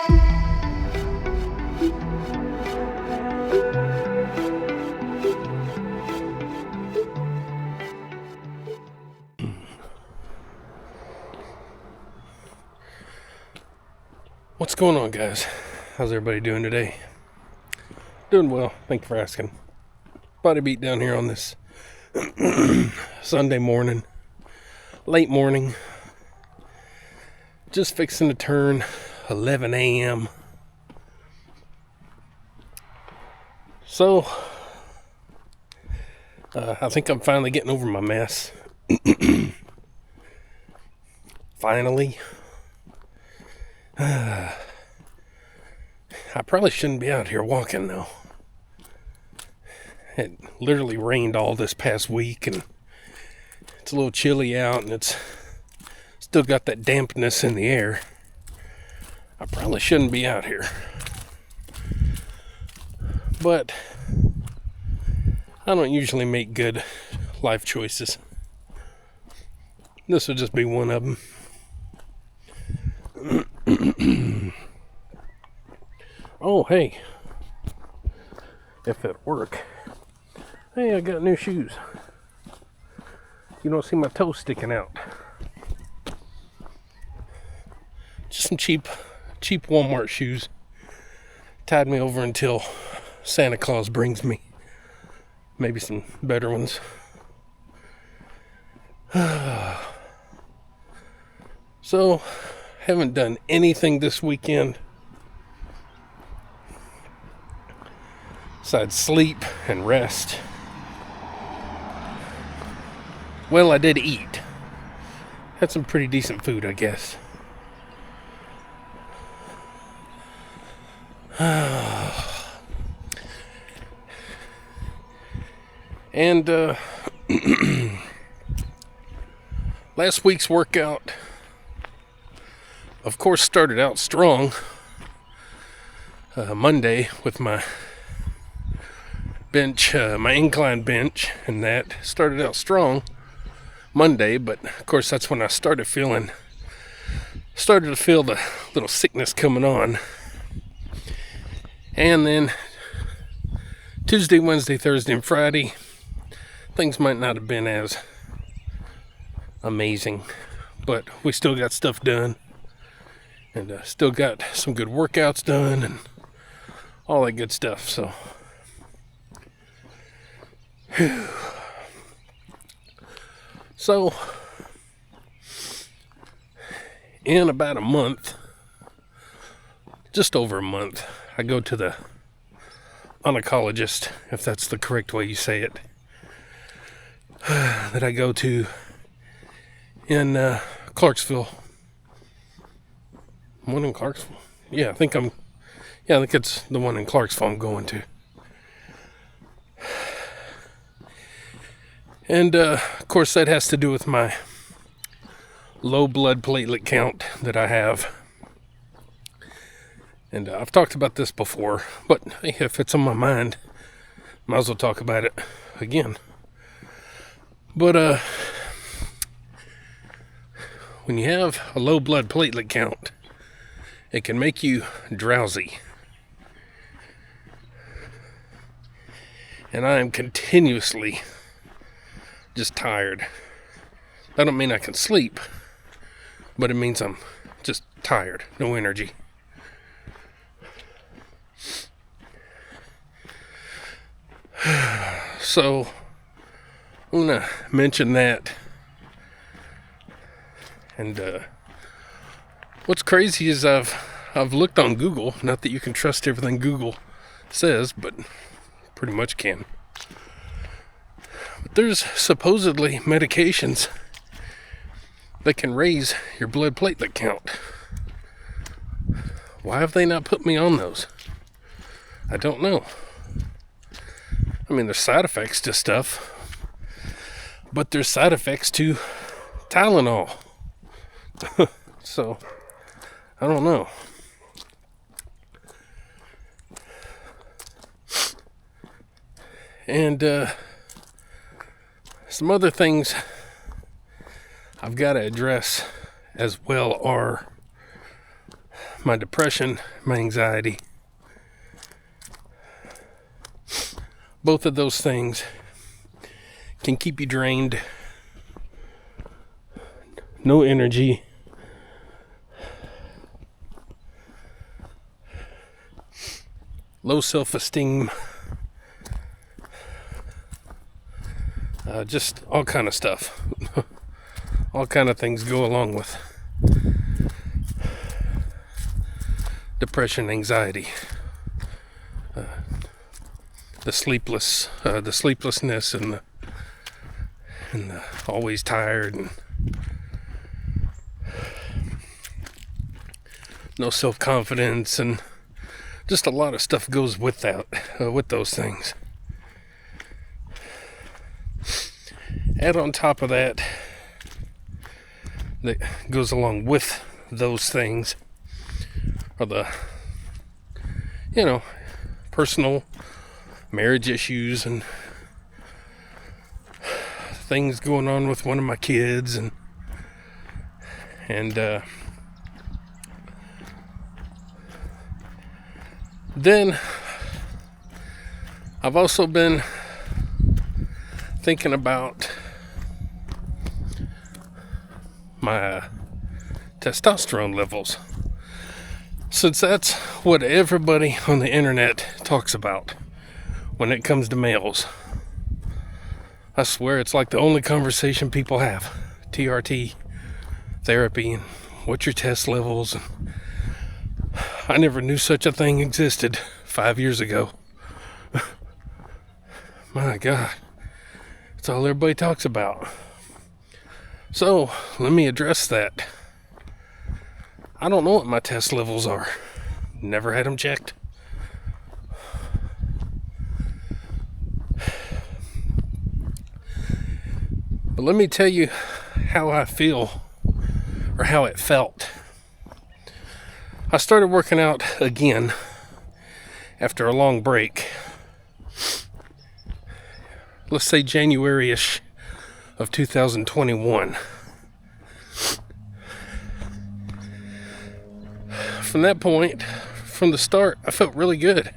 What's going on, guys? How's everybody doing today? Doing well, thank you for asking. Body beat down here on this Sunday morning, late morning. Just fixing to turn 11 a.m. So, I think I'm finally getting over my mess. Finally. I probably shouldn't be out here walking though. It literally rained all this past week and it's a little chilly out and it's still got that dampness in the air. I probably shouldn't be out here. But I don't usually make good life choices. This would just be one of them. Oh, hey. If it work. Hey, I got new shoes. You don't see my toes sticking out. Just some cheap Walmart shoes. Tied me over until Santa Claus brings me maybe some better ones. So, haven't done anything this weekend besides sleep and rest. Well, I did eat. Had some pretty decent food, I guess. And last week's workout, of course, started out strong. Monday with my bench, my incline bench, and that started out strong Monday, but of course that's when I started to feel the little sickness coming on. And then Tuesday, Wednesday, Thursday, and Friday, things might not have been as amazing, but we still got stuff done. And still got some good workouts done and all that good stuff. So, in about a month, just over a month, I go to the oncologist, if that's the correct way you say it, that I go to in Clarksville. One in Clarksville? Yeah, I think it's the one in Clarksville I'm going to. And, of course, that has to do with my low blood platelet count that I have. And I've talked about this before, but hey, if it's on my mind, might as well talk about it again. But, when you have a low blood platelet count, it can make you drowsy. And I am continuously just tired. That don't mean I can sleep, but it means I'm just tired, no energy. So, I'm gonna mention that. And what's crazy is I've looked on Google. Not that you can trust everything Google says, but pretty much can. But there's supposedly medications that can raise your blood platelet count. Why have they not put me on those? I don't know. I mean, there's side effects to stuff, but there's side effects to Tylenol. So, I don't know. And some other things I've got to address as well are my depression, my anxiety. Both of those things can keep you drained, no energy, low self-esteem, just all kind of stuff. All kind of things go along with depression, anxiety, the sleeplessness, and the always tired, and no self-confidence, and just a lot of stuff goes with that, with those things. Add on top of that goes along with those things are the, personal marriage issues and things going on with one of my kids, and then I've also been thinking about my testosterone levels, since that's what everybody on the internet talks about when it comes to males. I swear it's like the only conversation people have. TRT, therapy, and what's your test levels. I never knew such a thing existed 5 years ago. My God, that's all everybody talks about. So, let me address that. I don't know what my test levels are. Never had them checked. But let me tell you how I feel, or how it felt. I started working out again after a long break. Let's say January-ish of 2021. From that point, from the start, I felt really good.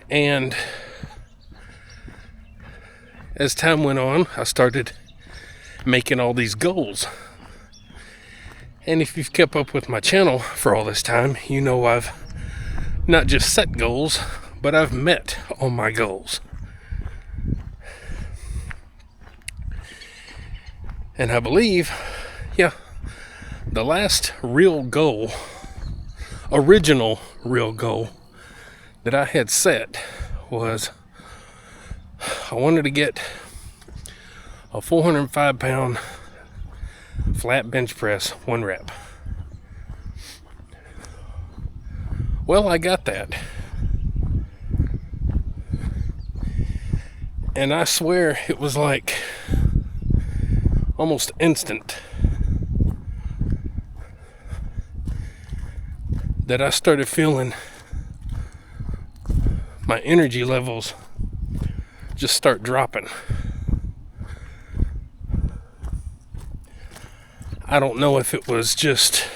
And as time went on, I started making all these goals. And if you've kept up with my channel for all this time, you know I've not just set goals, but I've met all my goals. And I believe, the last real goal, original real goal that I had set was I wanted to get a 405-pound flat bench press, 1 rep. Well, I got that. And I swear it was like almost instant that I started feeling my energy levels just start dropping. I don't know if it was just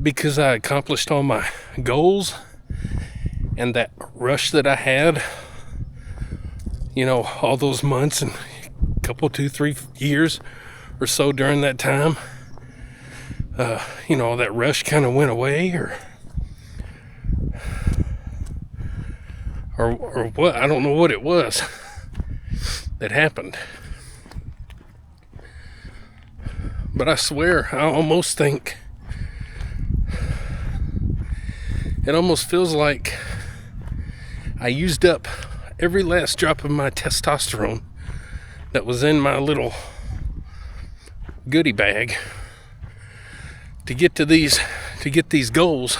because I accomplished all my goals and that rush that I had, all those months and a couple, 2-3 years or so during that time, that rush kind of went away, or what. I don't know what it was that happened. But I swear, I almost think it almost feels like I used up every last drop of my testosterone that was in my little goodie bag to get these goals,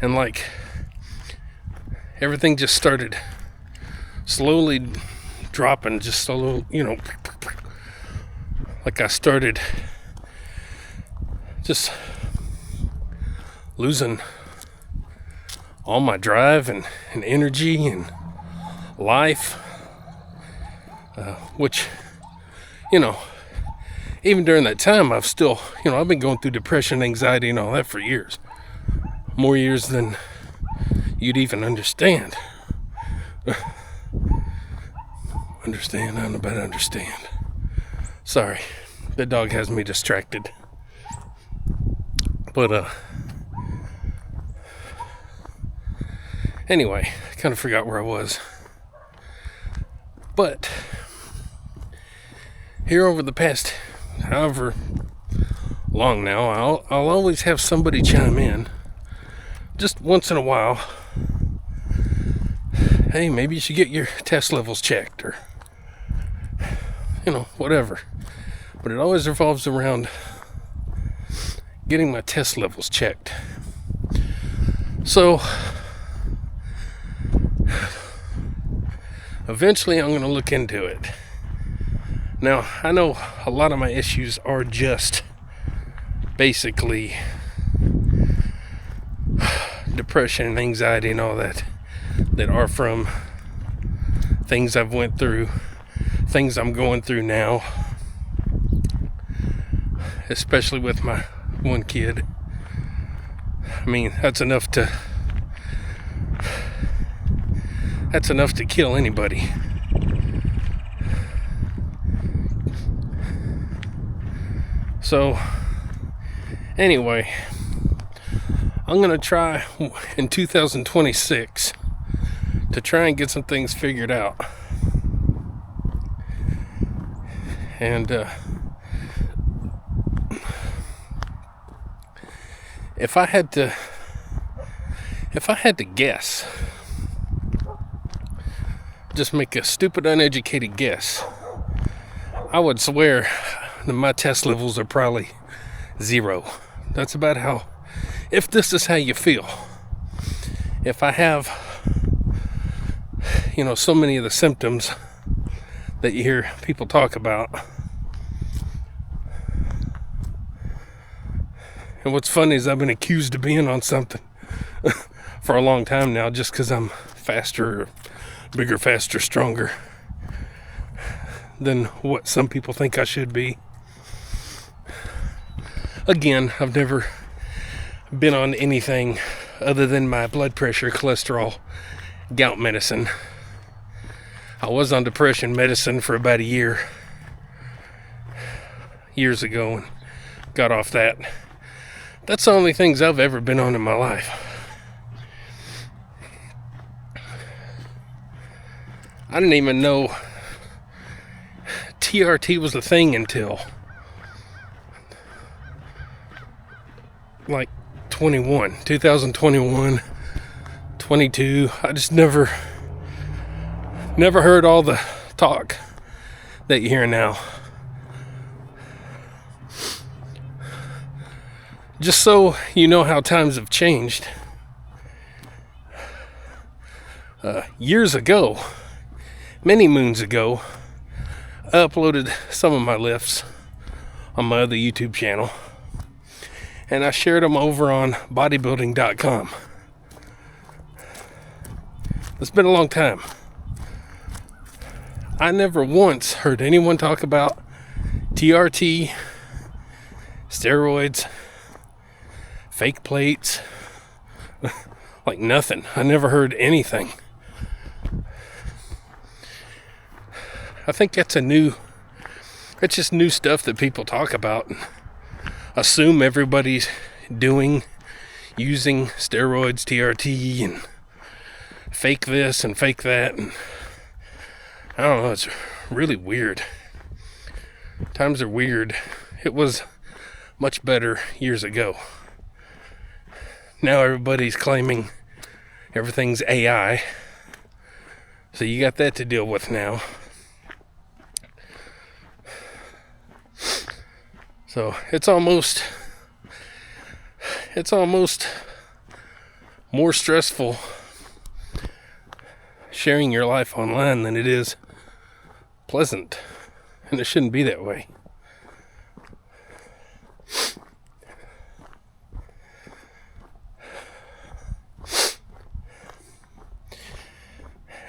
and like everything just started slowly dropping, just a little, like I started just losing all my drive and energy and life, which, you know, even during that time, I've still, I've been going through depression, anxiety, and all that for years. More years than you'd even understand. Understand? I don't know about understand. Sorry, the dog has me distracted. But, anyway, I kind of forgot where I was. But, here over the past however long now, I'll always have somebody chime in, just once in a while. Hey, maybe you should get your test levels checked, or, whatever. But it always revolves around getting my test levels checked. So, eventually I'm going to look into it. Now, I know a lot of my issues are just basically depression and anxiety and all that are from things I've went through, things I'm going through now, especially with my one kid. I mean, that's enough to kill anybody. So, anyway, I'm going to try in 2026 to try and get some things figured out. And if I had to guess, just make a stupid, uneducated guess, I would swear that my test levels are probably 0. That's about how, if this is how you feel, if I have, so many of the symptoms that you hear people talk about. And what's funny is I've been accused of being on something for a long time now, just because I'm faster, bigger, faster, stronger than what some people think I should be. Again, I've never been on anything other than my blood pressure, cholesterol, gout medicine. I was on depression medicine for about a year, years ago, and got off that. That's the only things I've ever been on in my life. I didn't even know TRT was a thing until like 2021, 22. I just never heard all the talk that you hear now. Just so you know how times have changed. Years ago, many moons ago, I uploaded some of my lifts on my other YouTube channel, and I shared them over on bodybuilding.com. It's been a long time. I never once heard anyone talk about TRT, steroids, fake plates, like nothing. I never heard anything. I think it's just new stuff that people talk about and assume everybody's using steroids, TRT, and fake this and fake that, and I don't know, it's really weird. Times are weird. It was much better years ago. Now everybody's claiming everything's AI, so you got that to deal with now. So it's almost more stressful sharing your life online than it is pleasant, and it shouldn't be that way.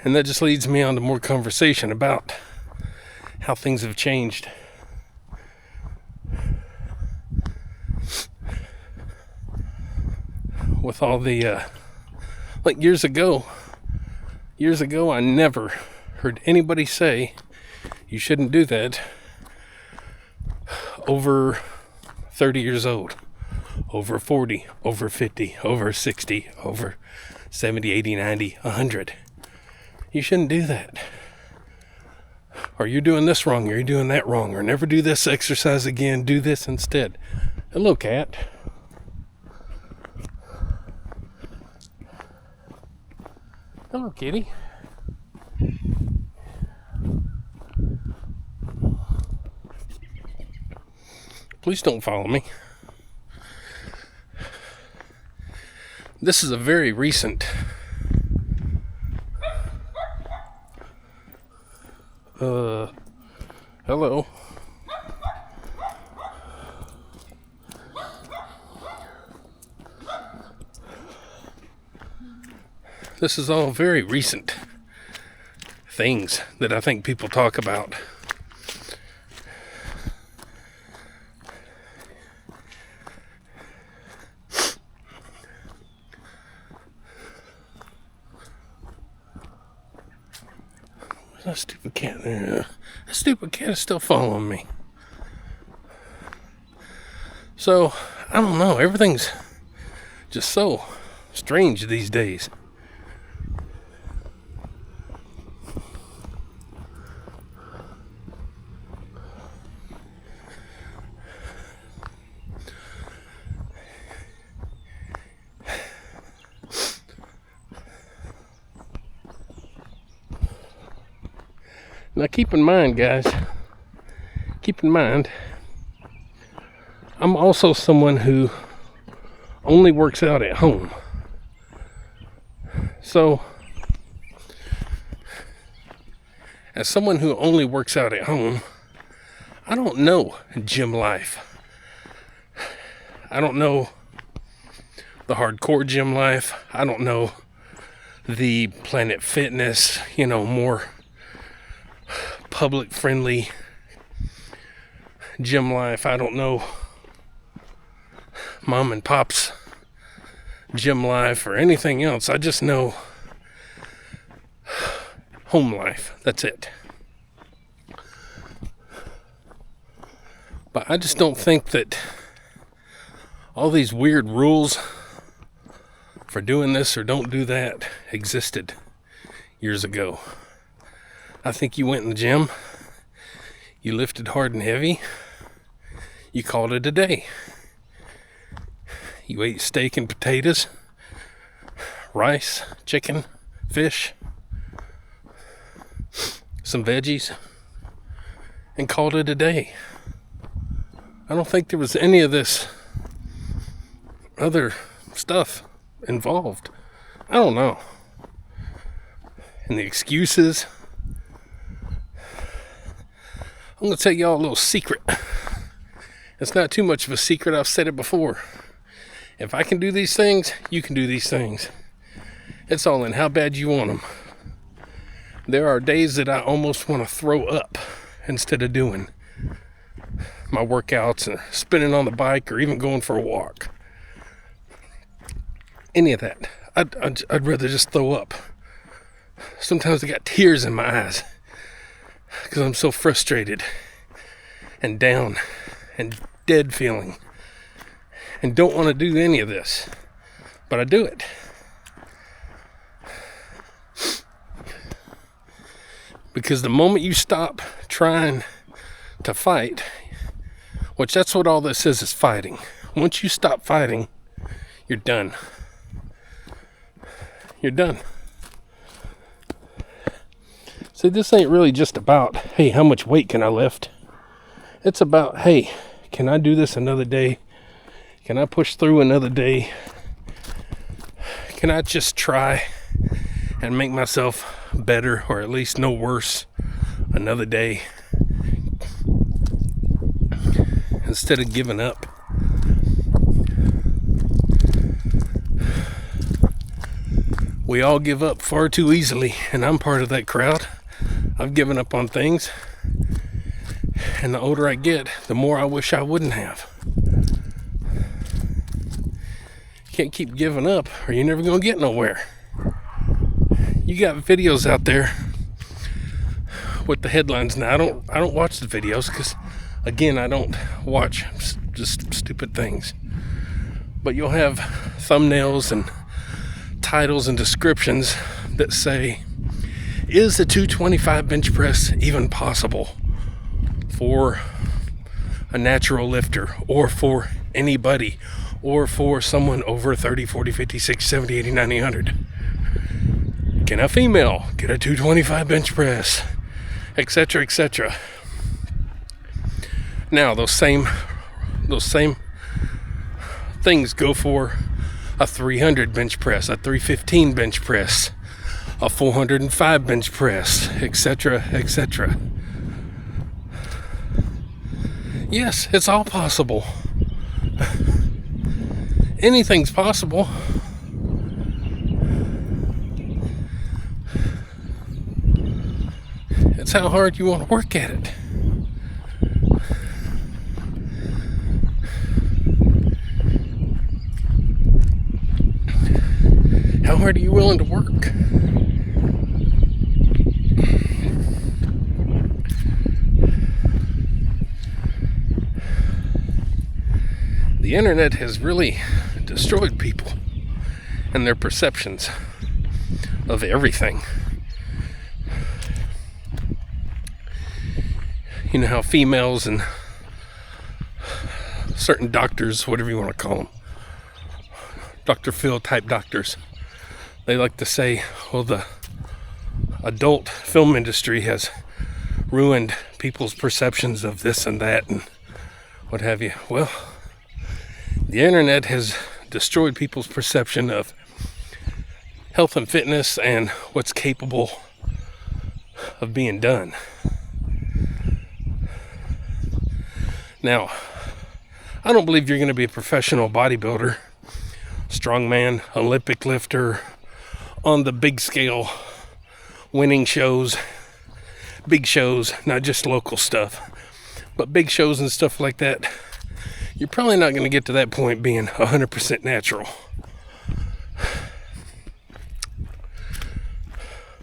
And that just leads me on to more conversation about how things have changed with all the, like years ago, I never heard anybody say you shouldn't do that over 30 years old, over 40, over 50, over 60, over 70, 80, 90, 100. You shouldn't do that. Or you're doing this wrong, or you're doing that wrong, or never do this exercise again, do this instead. Hello, cat. Hello, kitty. Please don't follow me. This is a very recent hello. This is all very recent things that I think people talk about. That stupid cat there. That stupid cat is still following me. So, I don't know. Everything's just so strange these days. Now keep in mind, guys, I'm also someone who only works out at home. So, as someone who only works out at home, I don't know gym life. I don't know the hardcore gym life. I don't know the Planet Fitness, more public friendly gym life. I don't know mom and pop's gym life or anything else. I just know home life. That's it. But I just don't think that all these weird rules for doing this or don't do that existed years ago. I think you went in the gym, you lifted hard and heavy, you called it a day. You ate steak and potatoes, rice, chicken, fish, some veggies, and called it a day. I don't think there was any of this other stuff involved. I don't know. And the excuses. I'm going to tell y'all a little secret. It's not too much of a secret. I've said it before. If I can do these things, you can do these things. It's all in how bad you want them. There are days that I almost want to throw up instead of doing my workouts and spinning on the bike or even going for a walk. Any of that. I'd rather just throw up. Sometimes I got tears in my eyes because I'm so frustrated and down and dead feeling and don't want to do any of this, but I do it because the moment you stop trying to fight, which that's what all this is fighting. Once you stop fighting, you're done. You're done. See, this ain't really just about, hey, how much weight can I lift? It's about, hey, can I do this another day? Can I push through another day? Can I just try and make myself better, or at least no worse, another day? Instead of giving up. We all give up far too easily, and I'm part of that crowd. I've given up on things, and the older I get, the more I wish I wouldn't have. Can't keep giving up or you're never going to get nowhere. You got videos out there with the headlines. Now, I don't watch the videos because, again, I don't watch just stupid things. But you'll have thumbnails and titles and descriptions that say, is the 225 bench press even possible for a natural lifter or for anybody or for someone over 30, 40, 50, 60, 70, 80, 90, 100? Can a female get a 225 bench press? Etc., etc. Now, those same things go for a 300 bench press, a 315 bench press, a 405 bench press, etc., etc. Yes, it's all possible. Anything's possible. It's how hard you want to work at it. How hard are you willing to work? The internet has really destroyed people and their perceptions of everything. You know how females and certain doctors, whatever you want to call them, Dr. Phil type doctors, they like to say, well, the adult film industry has ruined people's perceptions of this and that and what have you. Well, the internet has destroyed people's perception of health and fitness and what's capable of being done. Now, I don't believe you're going to be a professional bodybuilder, strongman, Olympic lifter, on the big scale, winning shows, big shows, not just local stuff, but big shows and stuff like that. You're probably not going to get to that point being 100% natural.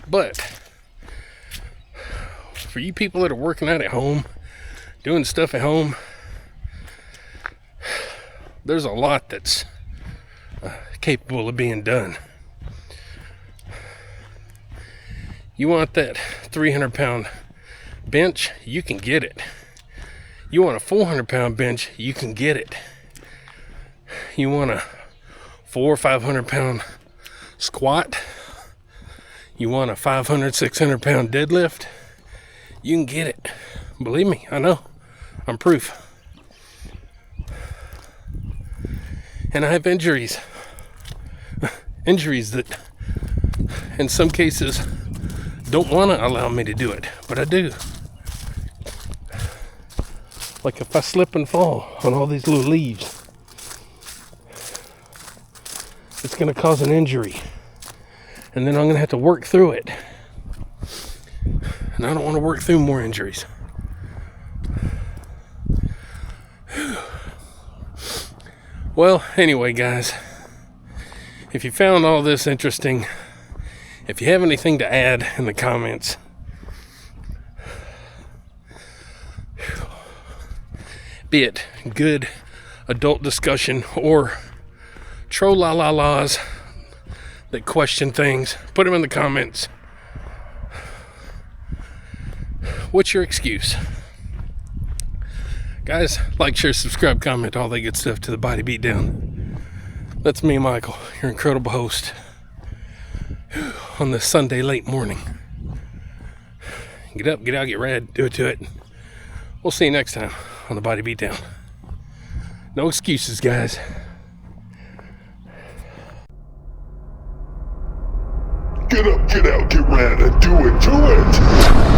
But for you people that are working out at home, doing stuff at home, there's a lot that's capable of being done. You want that 300 pound bench, you can get it. You want a 400 pound bench, you can get it. You want a 400 or 500 pound squat, you want a 500, 600 pound deadlift, you can get it. Believe me, I know. I'm proof. And I have injuries. Injuries that, in some cases, don't want to allow me to do it. But I do. Like if I slip and fall on all these little leaves, it's going to cause an injury. And then I'm going to have to work through it. And I don't want to work through more injuries. Well, anyway, guys, if you found all this interesting, if you have anything to add in the comments, be it good adult discussion or troll-la-la-las that question things, put them in the comments. What's your excuse? Guys, like, share, subscribe, comment, all that good stuff to the Body Beatdown. That's me, Michael, your incredible host on this Sunday late morning. Get up, get out, get rad, do it to it. We'll see you next time on the Body Beatdown. No excuses, guys. Get up, get out, get rad, and do it to it!